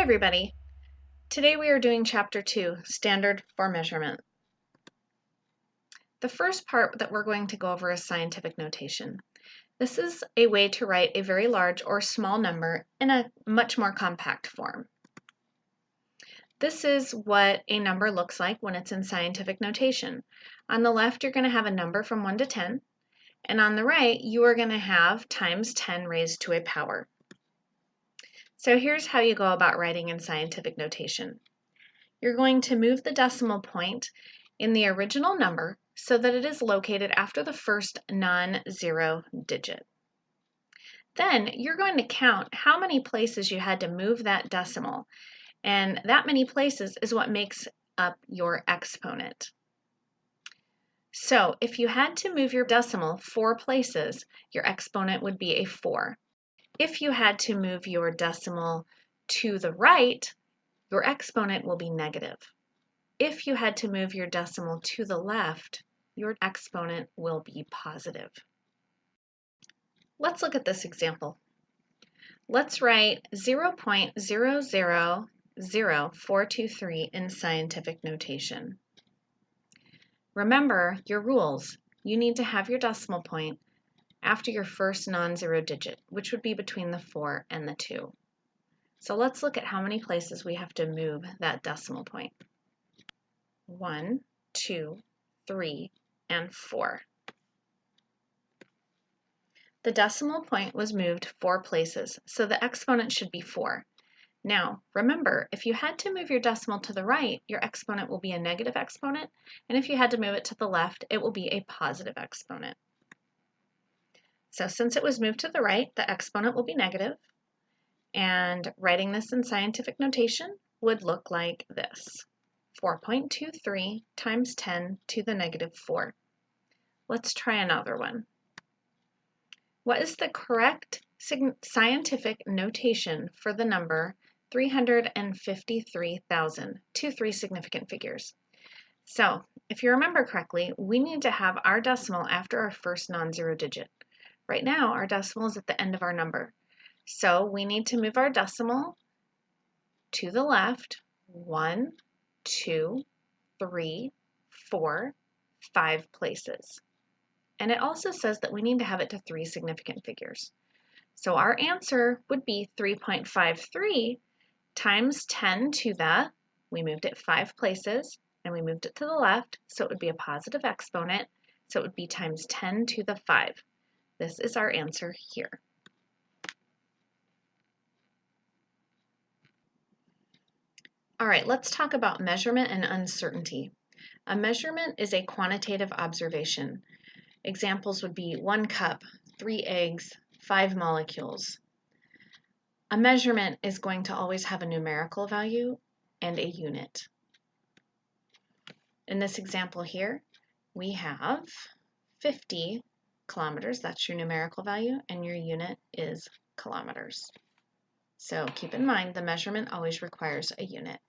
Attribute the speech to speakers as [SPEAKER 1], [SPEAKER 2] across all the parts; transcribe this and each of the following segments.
[SPEAKER 1] everybody. Today we are doing Chapter 2, Standard for Measurement. The first part that we're going to go over is scientific notation. This is a way to write a very large or small number in a much more compact form. This is what a number looks like when it's in scientific notation. On the left, you're going to have a number from 1 to 10, and on the right, you are going to have times 10 raised to a power. So here's how you go about writing in scientific notation. You're going to move the decimal point in the original number so that it is located after the first non-zero digit. Then you're going to count how many places you had to move that decimal, and that many places is what makes up your exponent. So if you had to move your decimal 4 places, your exponent would be a 4. If you had to move your decimal to the right, your exponent will be negative. If you had to move your decimal to the left, your exponent will be positive. Let's look at this example. Let's write 0.000423 in scientific notation. Remember your rules. You need to have your decimal point after your first non-zero digit, which would be between the 4 and the 2. So let's look at how many places we have to move that decimal point. 1, 2, 3, and 4. The decimal point was moved 4 places, so the exponent should be 4. Now, remember, if you had to move your decimal to the right, your exponent will be a negative exponent, and if you had to move it to the left, it will be a positive exponent. So since it was moved to the right, the exponent will be negative, and writing this in scientific notation would look like this. 4.23 times 10 to the negative 4. Let's try another one. What is the correct scientific notation for the number 353,000? 3 significant figures. So, if you remember correctly, we need to have our decimal after our first non-zero digit. Right now, our decimal is at the end of our number. So, we need to move our decimal to the left 1, 2, 3, 4, 5 places. And it also says that we need to have it to 3 significant figures. So our answer would be 3.53 times 10 to the, we moved it 5 places, and we moved it to the left, so it would be a positive exponent, so it would be times 10 to the 5. This is our answer here. All right, let's talk about measurement and uncertainty. A measurement is a quantitative observation. Examples would be 1 cup, 3 eggs, 5 molecules. A measurement is going to always have a numerical value and a unit. In this example here, we have 50 kilometers, that's your numerical value, and your unit is kilometers. So keep in mind the measurement always requires a unit.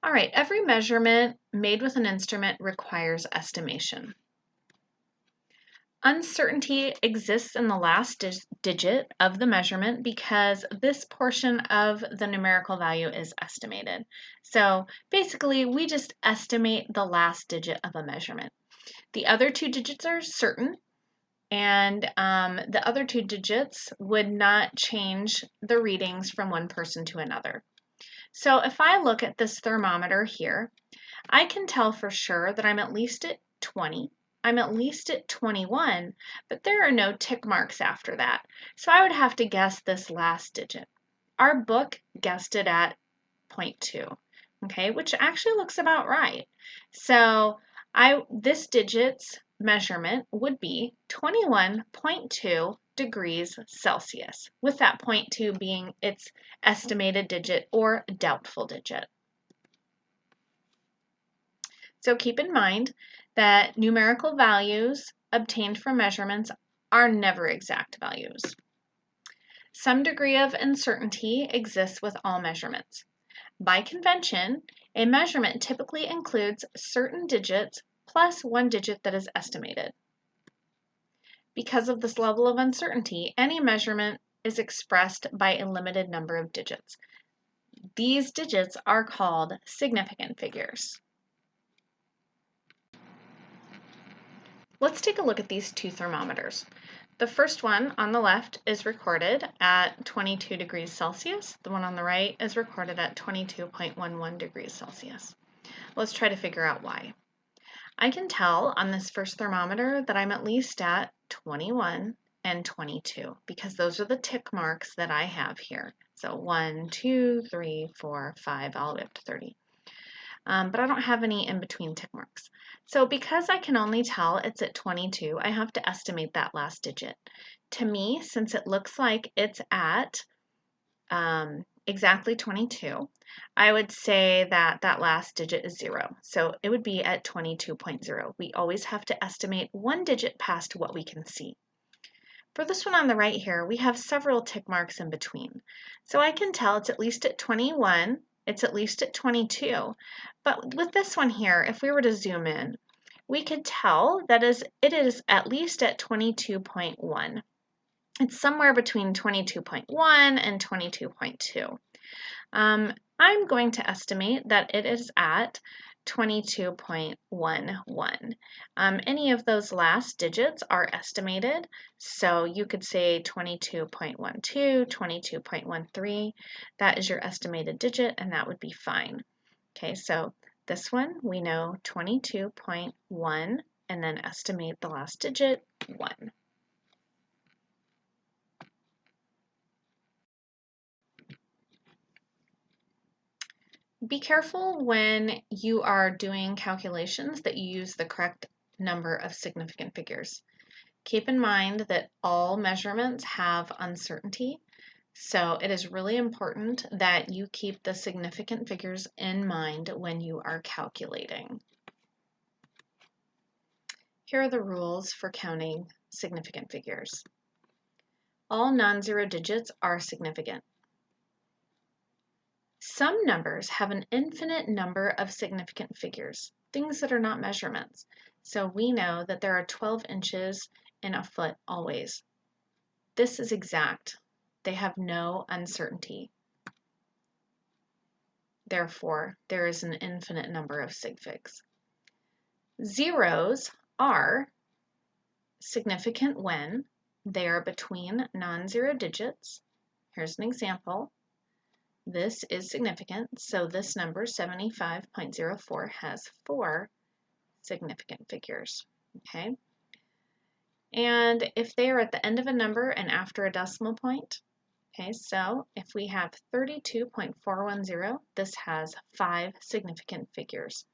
[SPEAKER 1] All right, every measurement made with an instrument requires estimation. Uncertainty exists in the last digit of the measurement because this portion of the numerical value is estimated. So basically, we just estimate the last digit of a measurement. The other 2 digits are certain, and the other 2 digits would not change the readings from one person to another. So if I look at this thermometer here, I can tell for sure that I'm at least at 20. I'm at least at 21, but there are no tick marks after that. So I would have to guess this last digit. Our book guessed it at 0.2, okay, which actually looks about right. So this digit's measurement would be 21.2 degrees Celsius, with that 0.2 being its estimated digit or doubtful digit. So keep in mind that numerical values obtained from measurements are never exact values. Some degree of uncertainty exists with all measurements. By convention, a measurement typically includes certain digits plus 1 digit that is estimated. Because of this level of uncertainty, any measurement is expressed by a limited number of digits. These digits are called significant figures. Let's take a look at these two thermometers. The first one on the left is recorded at 22 degrees Celsius. The one on the right is recorded at 22.11 degrees Celsius. Let's try to figure out why. I can tell on this first thermometer that I'm at least at 21 and 22 because those are the tick marks that I have here. So 1, 2, 3, 4, 5, all the way up to 30. But I don't have any in between tick marks. So because I can only tell it's at 22, I have to estimate that last digit. To me, since it looks like it's at exactly 22, I would say that that last digit is 0. So it would be at 22.0. We always have to estimate one digit past what we can see. For this one on the right here, we have several tick marks in between. So I can tell it's at least at 21, it's at least at 22. But with this one here, if we were to zoom in, we could tell that it is at least at 22.1. It's somewhere between 22.1 and 22.2. I'm going to estimate that it is at 22.11. Any of those last digits are estimated, so you could say 22.12, 22.13. That is your estimated digit, and that would be fine. Okay, so this one, we know 22.1, and then estimate the last digit, 1. Be careful when you are doing calculations that you use the correct number of significant figures. Keep in mind that all measurements have uncertainty, so it is really important that you keep the significant figures in mind when you are calculating. Here are the rules for counting significant figures. All non-zero digits are significant. Some numbers have an infinite number of significant figures, things that are not measurements. So we know that there are 12 inches in a foot always. This is exact. They have no uncertainty. Therefore, there is an infinite number of sig figs. Zeros are significant when they are between non-zero digits. Here's an example. This is significant, so this number 75.04 has 4 significant figures, okay? And if they are at the end of a number and after a decimal point, okay, so if we have 32.410, this has 5 significant figures.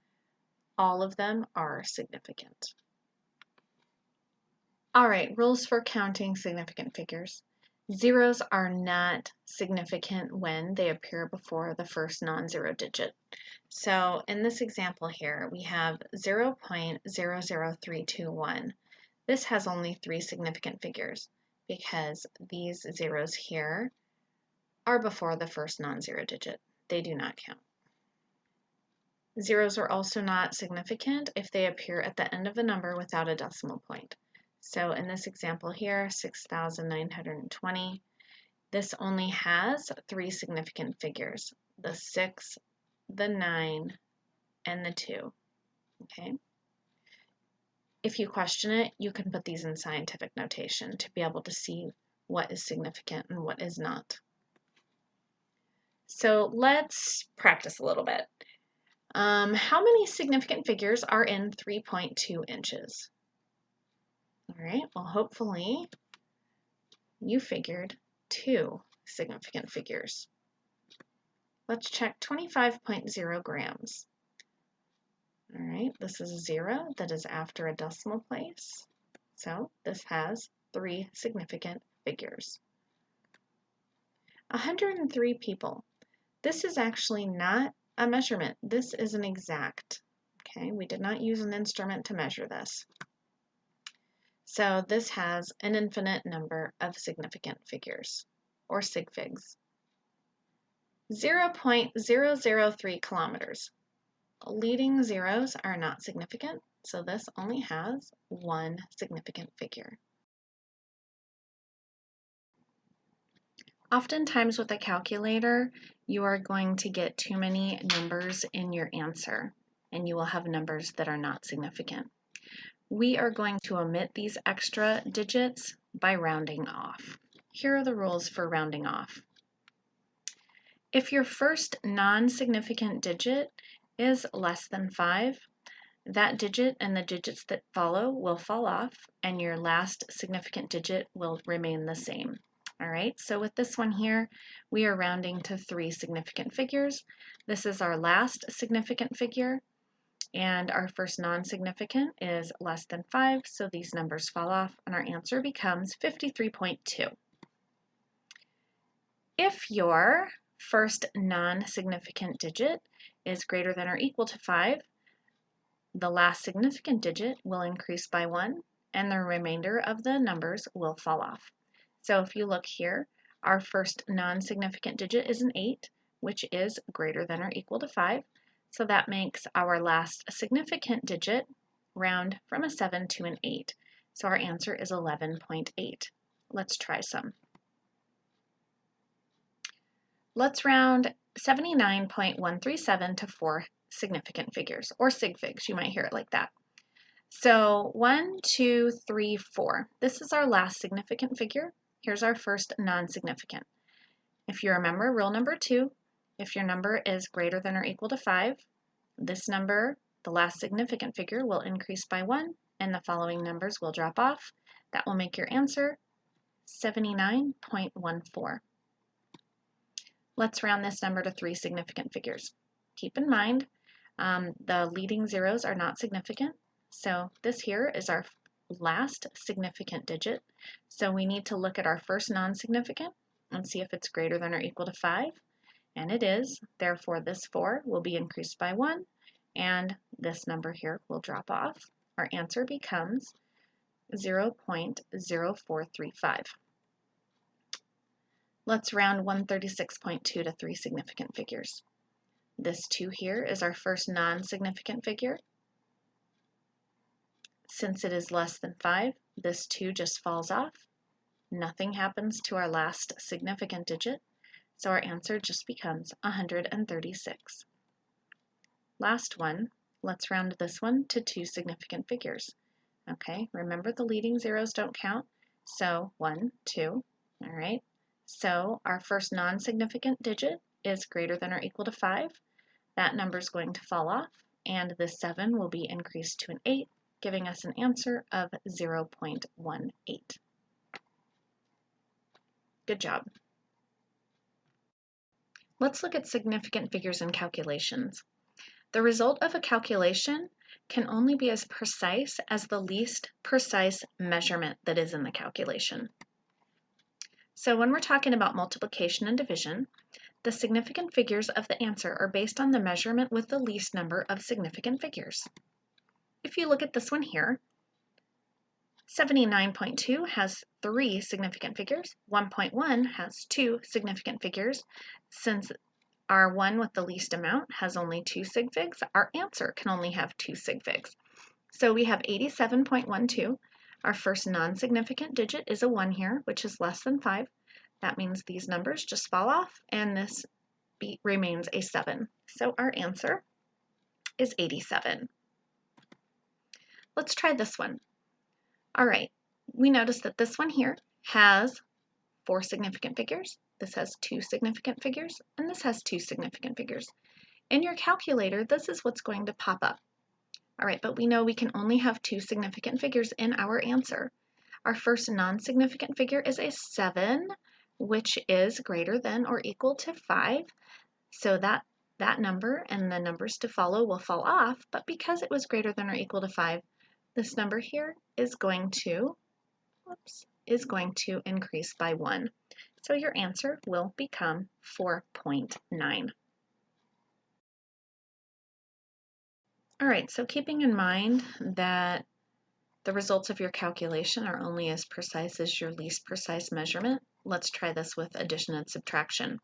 [SPEAKER 1] All of them are significant. All right, rules for counting significant figures. Zeros are not significant when they appear before the first non-zero digit. So in this example here, we have 0.00321. This has only 3 significant figures because these zeros here are before the first non-zero digit. They do not count. Zeros are also not significant if they appear at the end of a number without a decimal point. So in this example here, 6,920, this only has 3 significant figures, the 6, the 9, and the 2, okay? If you question it, you can put these in scientific notation to be able to see what is significant and what is not. So let's practice a little bit. How many significant figures are in 3.2 inches? All right, well, hopefully you figured 2 significant figures. Let's check 25.0 grams. All right, this is 0, that is after a decimal place. So this has 3 significant figures. 103 people. This is actually not a measurement. This is an exact. Okay, we did not use an instrument to measure this. So this has an infinite number of significant figures, or sig figs. 0.003 kilometers. Leading zeros are not significant, so this only has 1 significant figure. Oftentimes with a calculator, you are going to get too many numbers in your answer, and you will have numbers that are not significant. We are going to omit these extra digits by rounding off. Here are the rules for rounding off. If your first non-significant digit is less than 5, that digit and the digits that follow will fall off, and your last significant digit will remain the same. All right, so with this one here, we are rounding to 3 significant figures. This is our last significant figure, and our first non-significant is less than 5, so these numbers fall off, and our answer becomes 53.2. If your first non-significant digit is greater than or equal to 5, the last significant digit will increase by 1, and the remainder of the numbers will fall off. So if you look here, our first non-significant digit is an 8, which is greater than or equal to 5. So that makes our last significant digit round from a 7 to an 8. So our answer is 11.8. Let's try some. Let's round 79.137 to 4 significant figures, or sig figs, you might hear it like that. So 1, 2, 3, 4. This is our last significant figure. Here's our first non-significant. If you remember rule number 2, if your number is greater than or equal to 5, this number, the last significant figure, will increase by 1, and the following numbers will drop off. That will make your answer 79.14. Let's round this number to 3 significant figures. Keep in mind, the leading zeros are not significant, so this here is our last significant digit. So we need to look at our first non-significant and see if it's greater than or equal to 5, and it is. Therefore, this 4 will be increased by 1, and this number here will drop off. Our answer becomes 0.0435. Let's round 136.2 to 3 significant figures. This 2 here is our first non-significant figure. Since it is less than 5, this 2 just falls off. Nothing happens to our last significant digit, so our answer just becomes 136. Last one, let's round this one to 2 significant figures. Okay, remember the leading zeros don't count, so 1, 2, all right. So our first non-significant digit is greater than or equal to 5. That number is going to fall off, and this 7 will be increased to an 8, giving us an answer of 0.18. Good job. Let's look at significant figures and calculations. The result of a calculation can only be as precise as the least precise measurement that is in the calculation. So when we're talking about multiplication and division, the significant figures of the answer are based on the measurement with the least number of significant figures. If you look at this one here, 79.2 has 3 significant figures, 1.1 has 2 significant figures. Since our one with the least amount has only 2 sig figs, our answer can only have 2 sig figs. So we have 87.12. Our first non-significant digit is a 1 here, which is less than 5. That means these numbers just fall off, and this remains a 7. So our answer is 87. Let's try this one. All right, we notice that this one here has 4 significant figures, this has 2 significant figures, and this has 2 significant figures. In your calculator, this is what's going to pop up. All right, but we know we can only have 2 significant figures in our answer. Our first non-significant figure is a 7, which is greater than or equal to 5. So that number and the numbers to follow will fall off, but because it was greater than or equal to 5, this number here is going to increase by 1. So your answer will become 4.9. All right, so keeping in mind that the results of your calculation are only as precise as your least precise measurement, let's try this with addition and subtraction.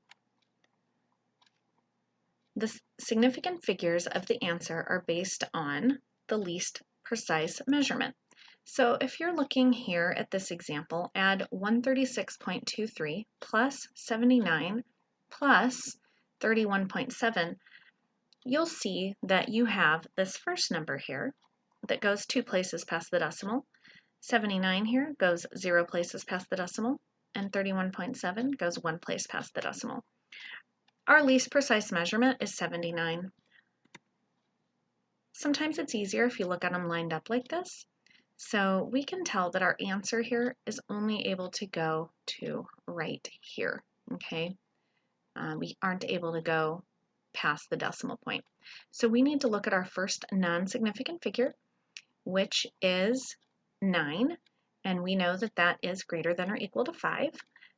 [SPEAKER 1] The significant figures of the answer are based on the least precise measurement. So if you're looking here at this example, add 136.23 plus 79 plus 31.7, you'll see that you have this first number here that goes 2 places past the decimal. 79 here goes 0 places past the decimal, and 31.7 goes 1 place past the decimal. Our least precise measurement is 79. Sometimes it's easier if you look at them lined up like this. So we can tell that our answer here is only able to go to right here, okay? We aren't able to go past the decimal point. So we need to look at our first non-significant figure, which is 9, and we know that that is greater than or equal to 5.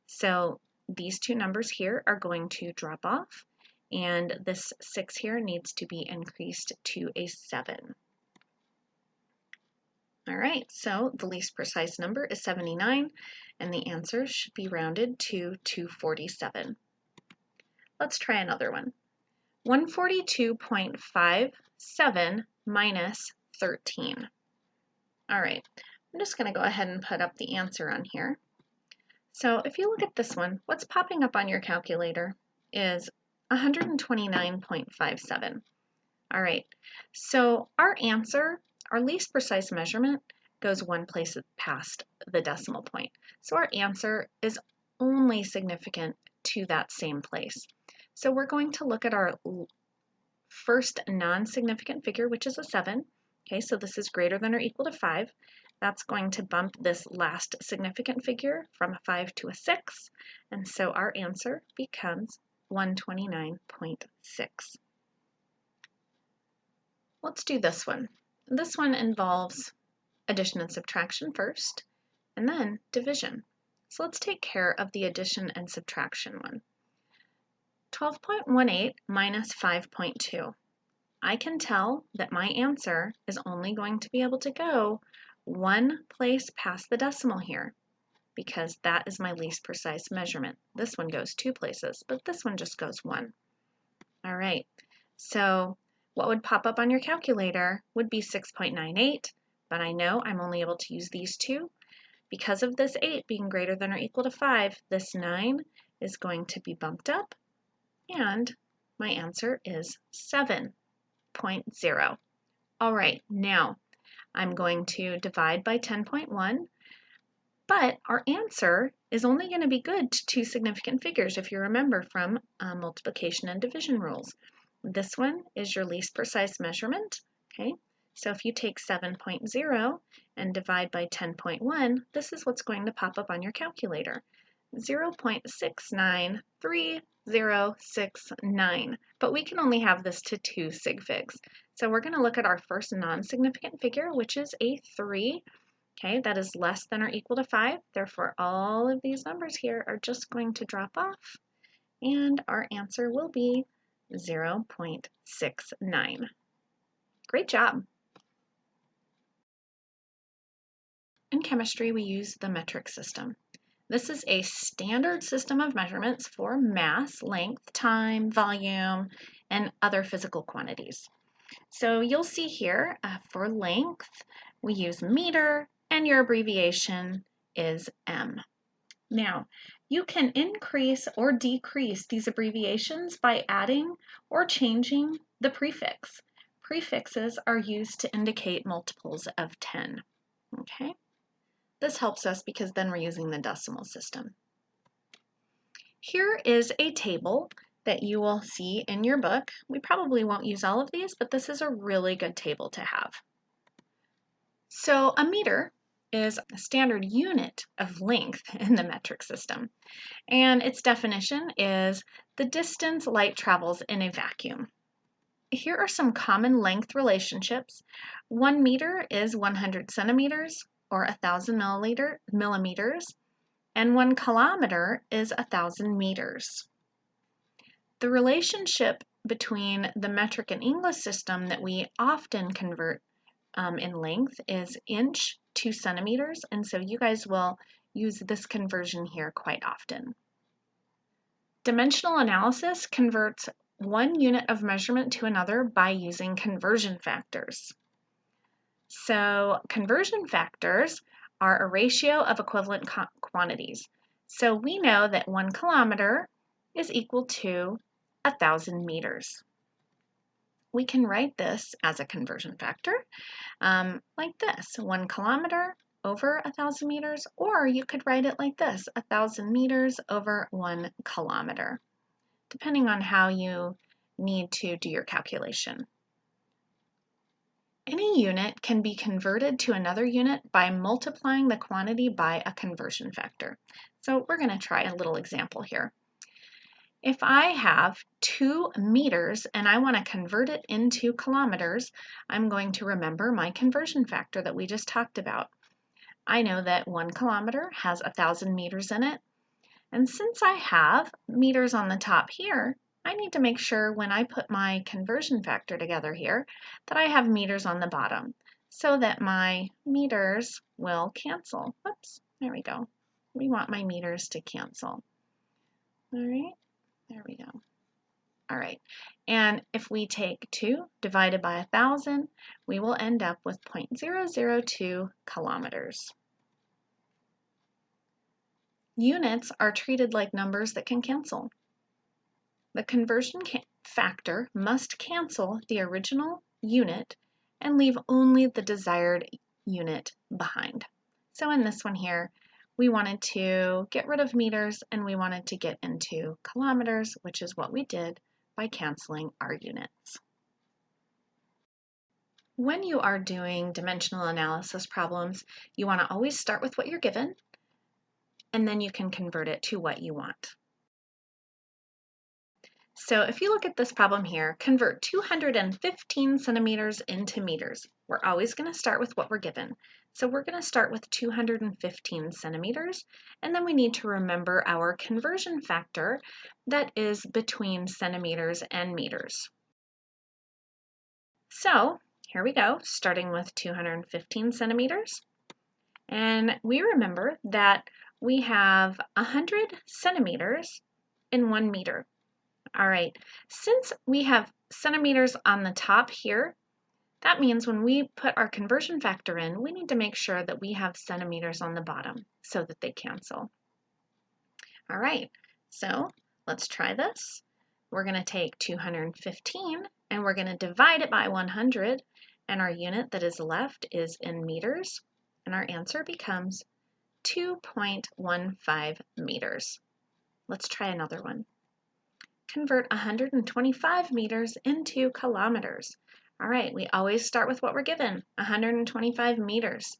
[SPEAKER 1] So these two numbers here are going to drop off, and this 6 here needs to be increased to a 7. All right, so the least precise number is 79, and the answer should be rounded to 247. Let's try another one. 142.57 minus 13. All right, I'm just going to go ahead and put up the answer on here. So if you look at this one, what's popping up on your calculator is 129.57. All right, so our answer, our least precise measurement, goes 1 place past the decimal point. So our answer is only significant to that same place. So we're going to look at our first non-significant figure, which is a 7. Okay, so this is greater than or equal to 5. That's going to bump this last significant figure from a 5 to a 6, and so our answer becomes 129.6. Let's do this one. This one involves addition and subtraction first, and then division. So let's take care of the addition and subtraction one. 12.18 minus 5.2. I can tell that my answer is only going to be able to go 1 place past the decimal here, because that is my least precise measurement. This one goes 2 places, but this one just goes 1. All right, so what would pop up on your calculator would be 6.98, but I know I'm only able to use these two. Because of this 8 being greater than or equal to 5, this 9 is going to be bumped up, and my answer is 7.0. All right, now I'm going to divide by 10.1, but our answer is only going to be good to 2 significant figures if you remember from multiplication and division rules. This one is your least precise measurement, okay? So if you take 7.0 and divide by 10.1, this is what's going to pop up on your calculator, 0.693069. But we can only have this to 2 sig figs. So we're going to look at our first non-significant figure, which is a 3. Okay, that is less than or equal to 5. Therefore, all of these numbers here are just going to drop off, and our answer will be 0.69. Great job. In chemistry, we use the metric system. This is a standard system of measurements for mass, length, time, volume, and other physical quantities. So you'll see here for length, we use meter, and your abbreviation is M. Now, you can increase or decrease these abbreviations by adding or changing the prefix. Prefixes are used to indicate multiples of 10. Okay? This helps us because then we're using the decimal system. Here is a table that you will see in your book. We probably won't use all of these, but this is a really good table to have. So a meter is a standard unit of length in the metric system, and its definition is the distance light travels in a vacuum. Here are some common length relationships. 1 meter is 100 centimeters, or 1,000 millimeters, and 1 kilometer is 1,000 meters. The relationship between the metric and English system that we often convert in length is inch to centimeters, and so you guys will use this conversion here quite often. Dimensional analysis converts one unit of measurement to another by using conversion factors. So conversion factors are a ratio of equivalent quantities. So we know that 1 kilometer is equal to 1,000 meters. We can write this as a conversion factor like this, 1 kilometer over 1,000 meters, or you could write it like this, 1,000 meters over 1 kilometer, depending on how you need to do your calculation. Any unit can be converted to another unit by multiplying the quantity by a conversion factor. So we're going to try a little example here. If I have 2 meters and I want to convert it into kilometers, I'm going to remember my conversion factor that we just talked about. I know that 1 kilometer has 1,000 meters in it, and since I have meters on the top here, I need to make sure when I put my conversion factor together here that I have meters on the bottom so that my meters will cancel. Whoops, there we go. We want my meters to cancel. All right, there we go. All right, and if we take 2 divided by 1,000, we will end up with 0.002 kilometers. Units are treated like numbers that can cancel. The conversion factor must cancel the original unit and leave only the desired unit behind. So in this one here, we wanted to get rid of meters and we wanted to get into kilometers, which is what we did by canceling our units. When you are doing dimensional analysis problems, you want to always start with what you're given, and then you can convert it to what you want. So if you look at this problem here, convert 215 centimeters into meters. We're always going to start with what we're given. So we're going to start with 215 centimeters, and then we need to remember our conversion factor that is between centimeters and meters. So here we go, starting with 215 centimeters. And we remember that we have 100 centimeters in 1 meter. All right, since we have centimeters on the top here, that means when we put our conversion factor in, we need to make sure that we have centimeters on the bottom so that they cancel. All right, so let's try this. We're going to take 215 and we're going to divide it by 100, and our unit that is left is in meters, and our answer becomes 2.15 meters. Let's try another one. Convert 125 meters into kilometers. All right, we always start with what we're given, 125 meters.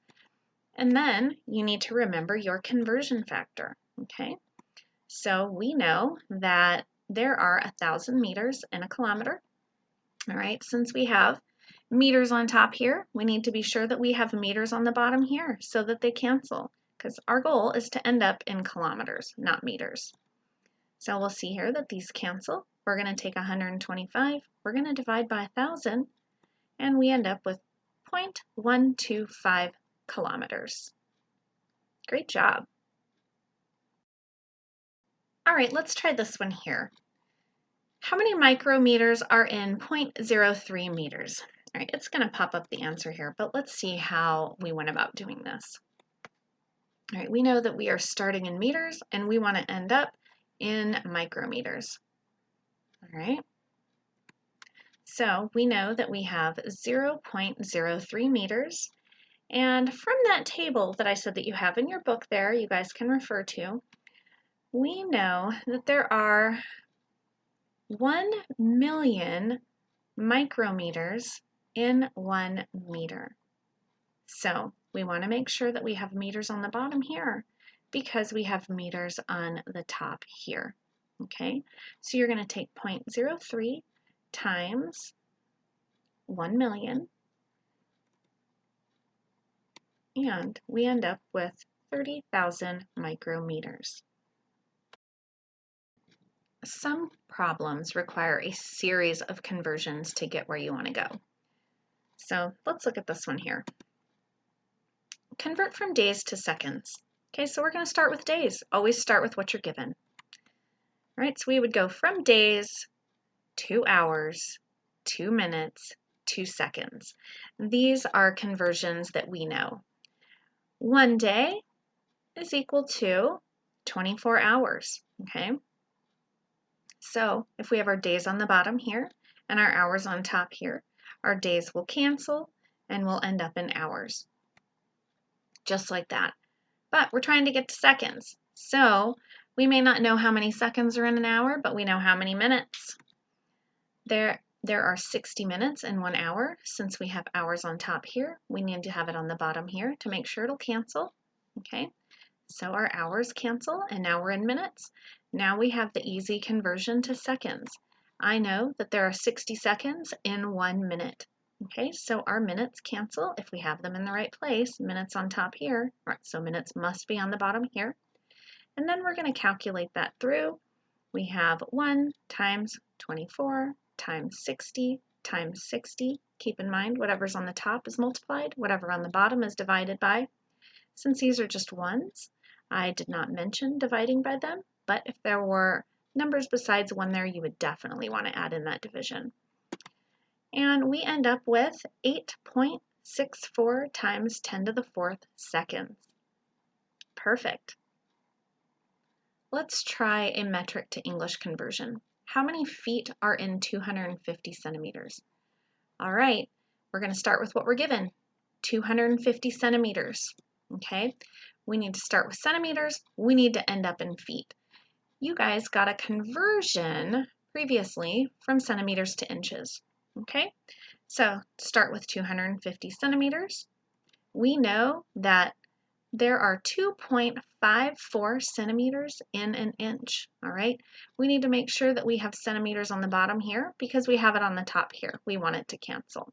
[SPEAKER 1] And then you need to remember your conversion factor, okay? So we know that there are 1,000 meters in a kilometer. All right, since we have meters on top here, we need to be sure that we have meters on the bottom here so that they cancel, because our goal is to end up in kilometers, not meters. So we'll see here that these cancel. We're going to take 125, we're going to divide by 1,000, and we end up with 0.125 kilometers. Great job. All right, let's try this one here. How many micrometers are in 0.03 meters? All right, it's going to pop up the answer here, but let's see how we went about doing this. All right, we know that we are starting in meters and we want to end up in micrometers. All right, so we know that we have 0.03 meters, and from that table that I said that you have in your book there, you guys can refer to, we know that there are 1 million micrometers in 1 meter. So we want to make sure that we have meters on the bottom here because we have meters on the top here. Okay, so you're going to take 0.03 times 1 million, and we end up with 30,000 micrometers. Some problems require a series of conversions to get where you want to go. So let's look at this one here. Convert from days to seconds. Okay, so we're going to start with days. Always start with what you're given. All right, so we would go from days, 2 hours, 2 minutes, 2 seconds. These are conversions that we know. 1 day is equal to 24 hours, okay? So if we have our days on the bottom here and our hours on top here, our days will cancel and we'll end up in hours, just like that. But we're trying to get to seconds. So we may not know how many seconds are in an hour, but we know how many minutes. There are 60 minutes in 1 hour. Since we have hours on top here, we need to have it on the bottom here to make sure it'll cancel. Okay, so our hours cancel, and now we're in minutes. Now we have the easy conversion to seconds. I know that there are 60 seconds in 1 minute. Okay, so our minutes cancel if we have them in the right place. Minutes on top here. All right, so minutes must be on the bottom here. And then we're going to calculate that through. We have 1 times 24 times 60 times 60. Keep in mind, whatever's on the top is multiplied, whatever on the bottom is divided by. Since these are just ones, I did not mention dividing by them, but if there were numbers besides 1 there, you would definitely want to add in that division. And we end up with 8.64 times 10 to the 4th seconds. Perfect. Let's try a metric to English conversion. How many feet are in 250 centimeters? All right, we're going to start with what we're given, 250 centimeters. Okay, we need to start with centimeters. We need to end up in feet. You guys got a conversion previously from centimeters to inches. Okay, so start with 250 centimeters. We know that there are 2.54 centimeters in an inch, all right? We need to make sure that we have centimeters on the bottom here because we have it on the top here. We want it to cancel.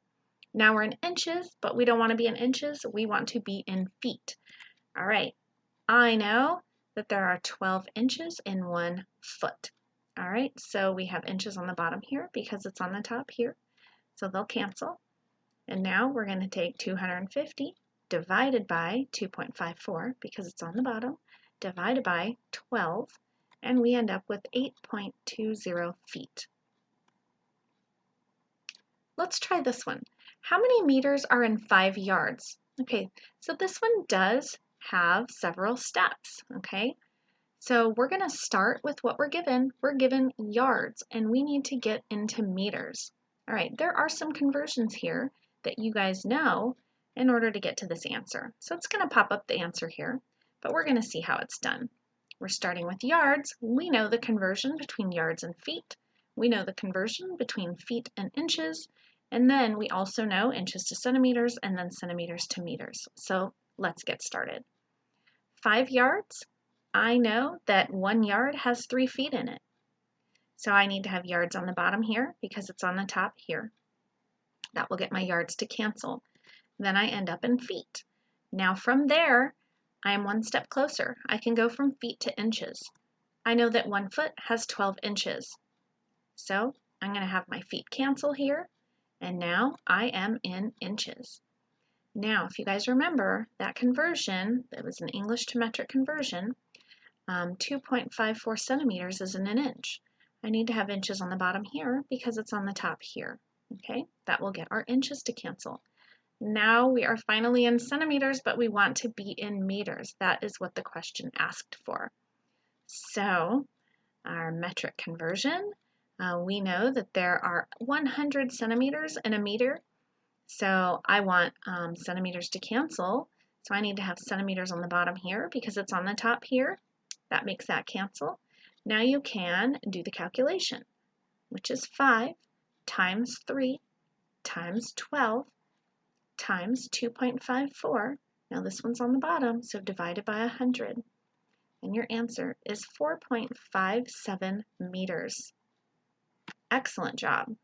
[SPEAKER 1] Now we're in inches, but we don't want to be in inches. We want to be in feet. All right, I know that there are 12 inches in 1 foot. All right, so we have inches on the bottom here because it's on the top here. So they'll cancel. And now we're going to take 250 divided by 2.54 because it's on the bottom, divided by 12, and we end up with 8.20 feet. Let's try this one. How many meters are in 5 yards? Okay, so this one does have several steps, okay? So we're going to start with what we're given. We're given yards, and we need to get into meters. All right, there are some conversions here that you guys know in order to get to this answer. So it's going to pop up the answer here, but we're going to see how it's done. We're starting with yards. We know the conversion between yards and feet. We know the conversion between feet and inches, and then we also know inches to centimeters and then centimeters to meters. So let's get started. 5 yards, I know that 1 yard has 3 feet in it. So I need to have yards on the bottom here because it's on the top here. That will get my yards to cancel. Then I end up in feet. Now from there, I am 1 step closer. I can go from feet to inches. I know that 1 foot has 12 inches. So I'm going to have my feet cancel here, and now I am in inches. Now, if you guys remember that conversion, that was an English to metric conversion, 2.54 centimeters is in an inch. I need to have inches on the bottom here because it's on the top here. Okay, that will get our inches to cancel. Now we are finally in centimeters, but we want to be in meters. That is what the question asked for. So our metric conversion, we know that there are 100 centimeters in a meter. So I want centimeters to cancel. So I need to have centimeters on the bottom here because it's on the top here. That makes that cancel. Now you can do the calculation, which is 5 times 3 times 12 times 2.54. Now this one's on the bottom, so divided by 100. And your answer is 4.57 meters. Excellent job.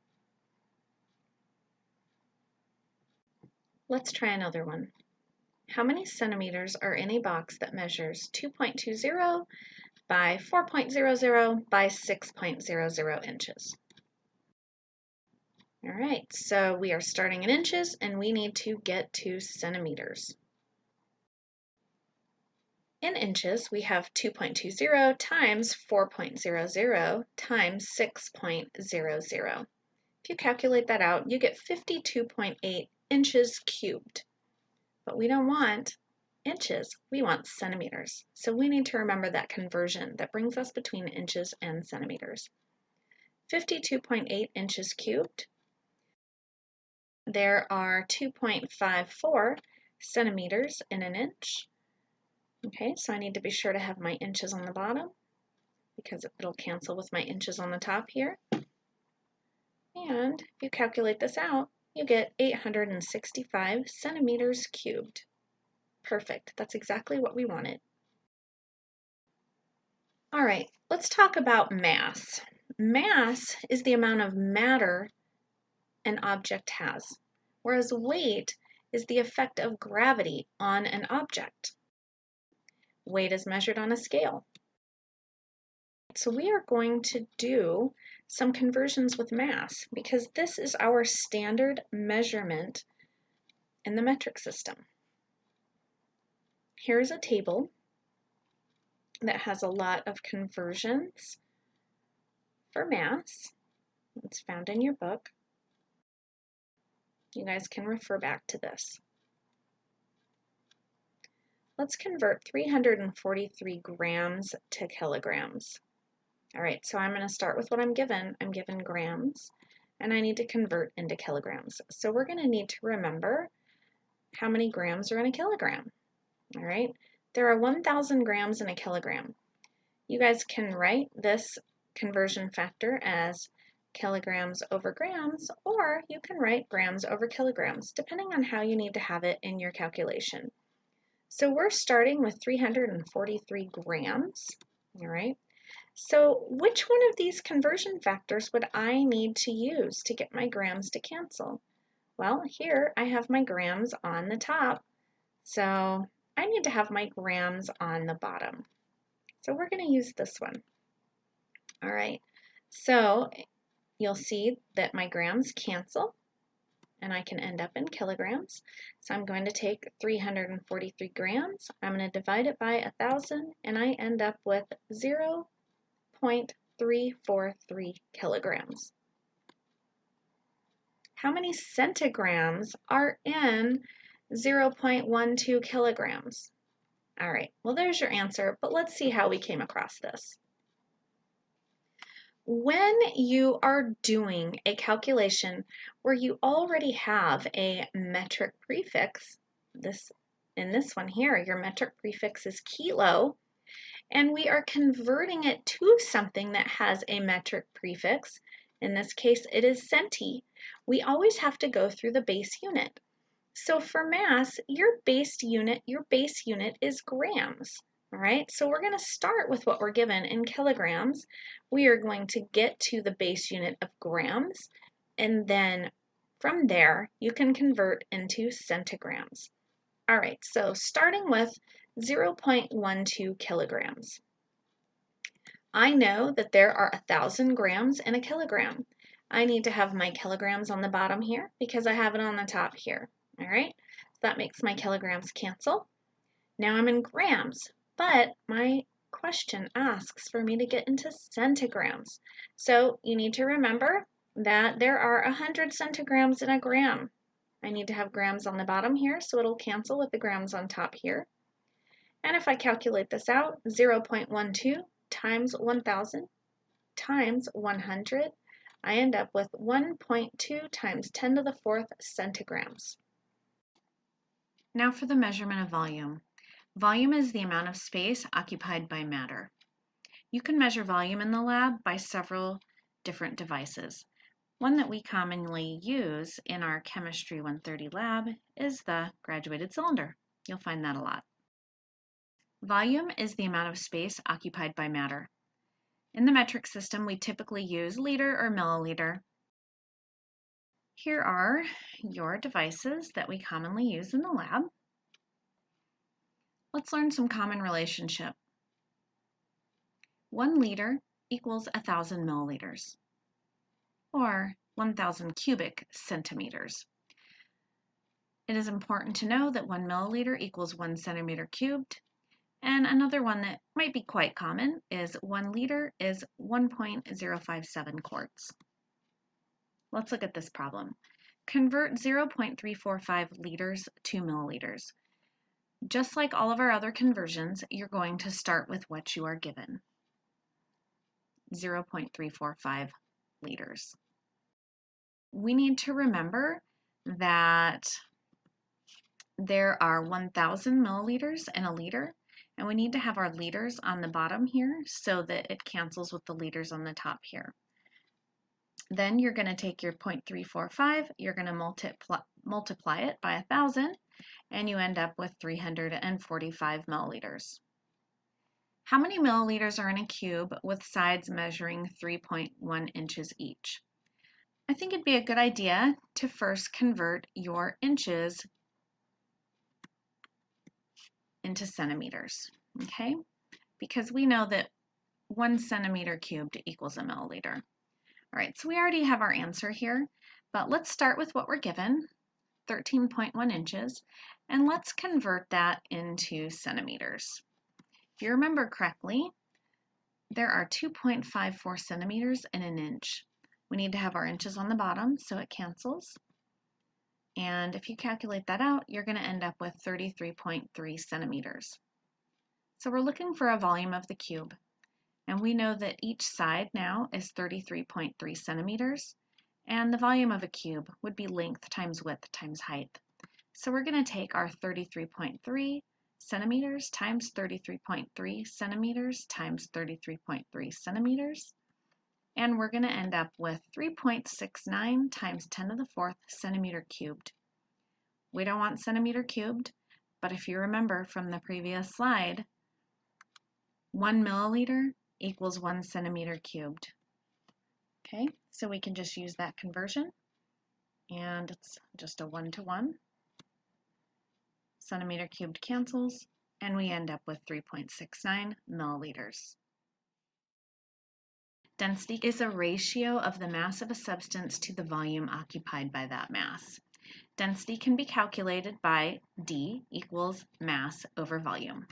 [SPEAKER 1] Let's try another one. How many centimeters are in a box that measures 2.20 by 4.00 by 6.00 inches? All right, so we are starting in inches and we need to get to centimeters. In inches, we have 2.20 times 4.00 times 6.00. If If you calculate that out, you get 52.8 inches cubed. But we don't want inches, we want centimeters. So we need to remember that conversion that brings us between inches and centimeters. 52.8 inches cubed. There are 2.54 centimeters in an inch. Okay, so I need to be sure to have my inches on the bottom because it'll cancel with my inches on the top here. And if you calculate this out, you get 865 centimeters cubed. Perfect, that's exactly what we wanted. All right, let's talk about mass. Mass is the amount of matter an object has, whereas weight is the effect of gravity on an object. Weight is measured on a scale. So we are going to do some conversions with mass because this is our standard measurement in the metric system. Here's a table that has a lot of conversions for mass. It's found in your book. You guys can refer back to this. Let's convert 343 grams to kilograms. All right, so I'm going to start with what I'm given. I'm given grams, and I need to convert into kilograms. So we're going to need to remember how many grams are in a kilogram. All right, there are 1,000 grams in a kilogram. You guys can write this conversion factor as kilograms over grams, or you can write grams over kilograms, depending on how you need to have it in your calculation. So we're starting with 343 grams, all right? So which one of these conversion factors would I need to use to get my grams to cancel? Well, here I have my grams on the top, so I need to have my grams on the bottom. So we're going to use this one. All right, so you'll see that my grams cancel and I can end up in kilograms. So I'm going to take 343 grams, I'm going to divide it by 1,000, and I end up with 0.343 kilograms. How many centigrams are in 0.12 kilograms? All right, well there's your answer, but let's see how we came across this. When you are doing a calculation where you already have a metric prefix, in this one here, your metric prefix is kilo, and we are converting it to something that has a metric prefix, in this case it is centi, we always have to go through the base unit. So for mass, your base unit is grams. All right, so we're going to start with what we're given in kilograms. We are going to get to the base unit of grams, and then from there, you can convert into centigrams. All right, so starting with 0.12 kilograms. I know that there are 1,000 grams in a kilogram. I need to have my kilograms on the bottom here because I have it on the top here. All right, so that makes my kilograms cancel. Now I'm in grams, but my question asks for me to get into centigrams. So you need to remember that there are 100 centigrams in a gram. I need to have grams on the bottom here, so it'll cancel with the grams on top here. And if I calculate this out, 0.12 times 1,000 times 100, I end up with 1.2 times 10 to the 4th centigrams. Now for the measurement of volume. Volume is the amount of space occupied by matter. You can measure volume in the lab by several different devices. One that we commonly use in our Chemistry 130 lab is the graduated cylinder. You'll find that a lot. Volume is the amount of space occupied by matter. In the metric system, we typically use liter or milliliter. Here are your devices that we commonly use in the lab. Let's learn some common relationship. 1 liter equals 1,000 milliliters, or 1,000 cubic centimeters. It is important to know that 1 milliliter equals 1 centimeter cubed, and another one that might be quite common is 1 liter is 1.057 quarts. Let's look at this problem. Convert 0.345 liters to milliliters. Just like all of our other conversions, you're going to start with what you are given. 0.345 liters. We need to remember that there are 1,000 milliliters in a liter, and we need to have our liters on the bottom here so that it cancels with the liters on the top here. Then you're going to take your 0.345, you're going to multiply it by 1,000, and you end up with 345 milliliters. How many milliliters are in a cube with sides measuring 3.1 inches each? I think it'd be a good idea to first convert your inches into centimeters, okay? Because we know that 1 centimeter cubed equals a milliliter. All right, so we already have our answer here, but let's start with what we're given, 13.1 inches, and let's convert that into centimeters. If you remember correctly, there are 2.54 centimeters in an inch. We need to have our inches on the bottom, so it cancels. And if you calculate that out, you're going to end up with 33.3 centimeters. So we're looking for a volume of the cube. And we know that each side now is 33.3 centimeters. And the volume of a cube would be length times width times height. So we're going to take our 33.3 centimeters times 33.3 centimeters times 33.3 centimeters. And we're going to end up with 3.69 times 10 to the 4th centimeter cubed. We don't want centimeter cubed, but if you remember from the previous slide, 1 milliliter equals 1 centimeter cubed. Okay, so we can just use that conversion, and it's just a 1-to-1. Centimeter cubed cancels, and we end up with 3.69 milliliters. Density is a ratio of the mass of a substance to the volume occupied by that mass. Density can be calculated by D equals mass over volume.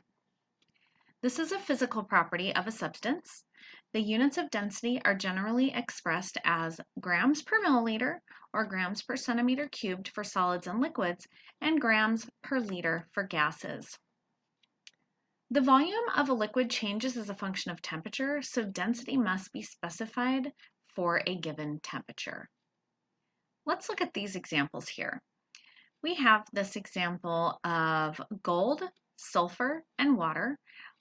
[SPEAKER 1] This is a physical property of a substance. The units of density are generally expressed as grams per milliliter or grams per centimeter cubed for solids and liquids, and grams per liter for gases. The volume of a liquid changes as a function of temperature, so density must be specified for a given temperature. Let's look at these examples here. We have this example of gold, sulfur, and water,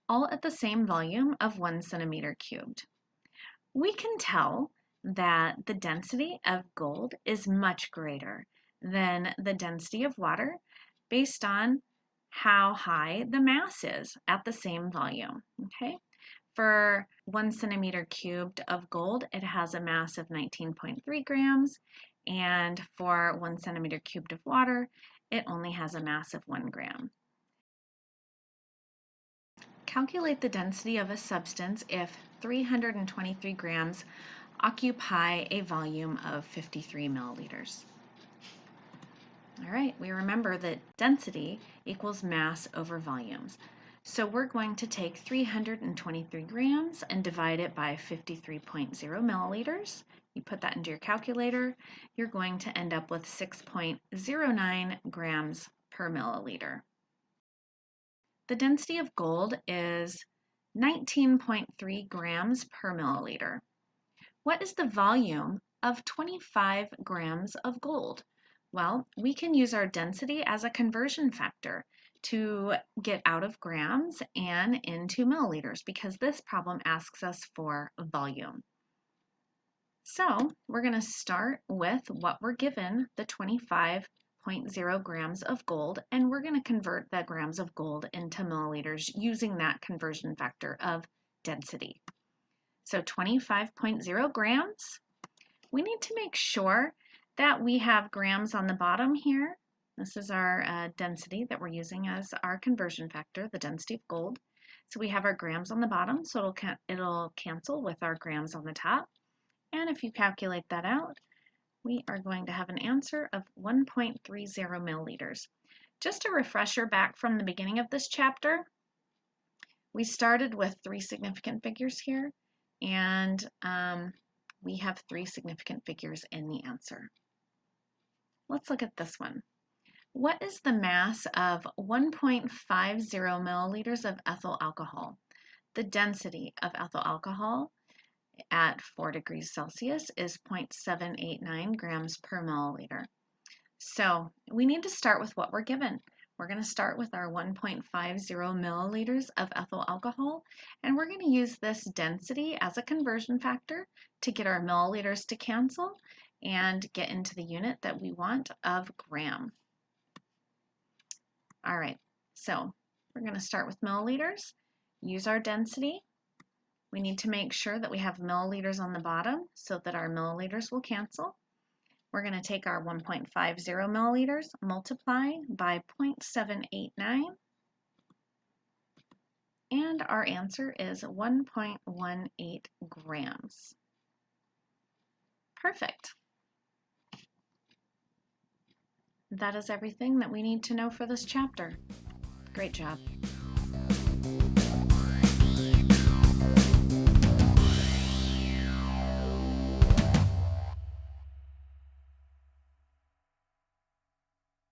[SPEAKER 1] all at the same volume of 1 centimeter cubed. We can tell that the density of gold is much greater than the density of water based on how high the mass is at the same volume, okay? For 1 centimeter cubed of gold, it has a mass of 19.3 grams, and for 1 centimeter cubed of water, it only has a mass of 1 gram. Calculate the density of a substance if 323 grams occupy a volume of 53 milliliters. All right, we remember that density equals mass over volumes. So we're going to take 323 grams and divide it by 53.0 milliliters. You put that into your calculator, you're going to end up with 6.09 grams per milliliter. The density of gold is 19.3 grams per milliliter. What is the volume of 25 grams of gold? Well, we can use our density as a conversion factor to get out of grams and into milliliters because this problem asks us for volume. So we're going to start with what we're given, the 25.0 grams of gold, and we're going to convert the grams of gold into milliliters using that conversion factor of density. So 25.0 grams, we need to make sure that we have grams on the bottom here. This is our density that we're using as our conversion factor, the density of gold. So we have our grams on the bottom, so it'll cancel with our grams on the top. And if you calculate that out, we are going to have an answer of 1.30 milliliters. Just a refresher back from the beginning of this chapter, we started with 3 significant figures here, and we have 3 significant figures in the answer. Let's look at this one. What is the mass of 1.50 milliliters of ethyl alcohol? The density of ethyl alcohol at 4 degrees Celsius is 0.789 grams per milliliter. So we need to start with what we're given. We're going to start with our 1.50 milliliters of ethyl alcohol, and we're going to use this density as a conversion factor to get our milliliters to cancel and get into the unit that we want of gram. All right, so we're going to start with milliliters, use our density. We need to make sure that we have milliliters on the bottom so that our milliliters will cancel. We're going to take our 1.50 milliliters, multiply by 0.789, and our answer is 1.18 grams. Perfect. That is everything that we need to know for this chapter. Great job.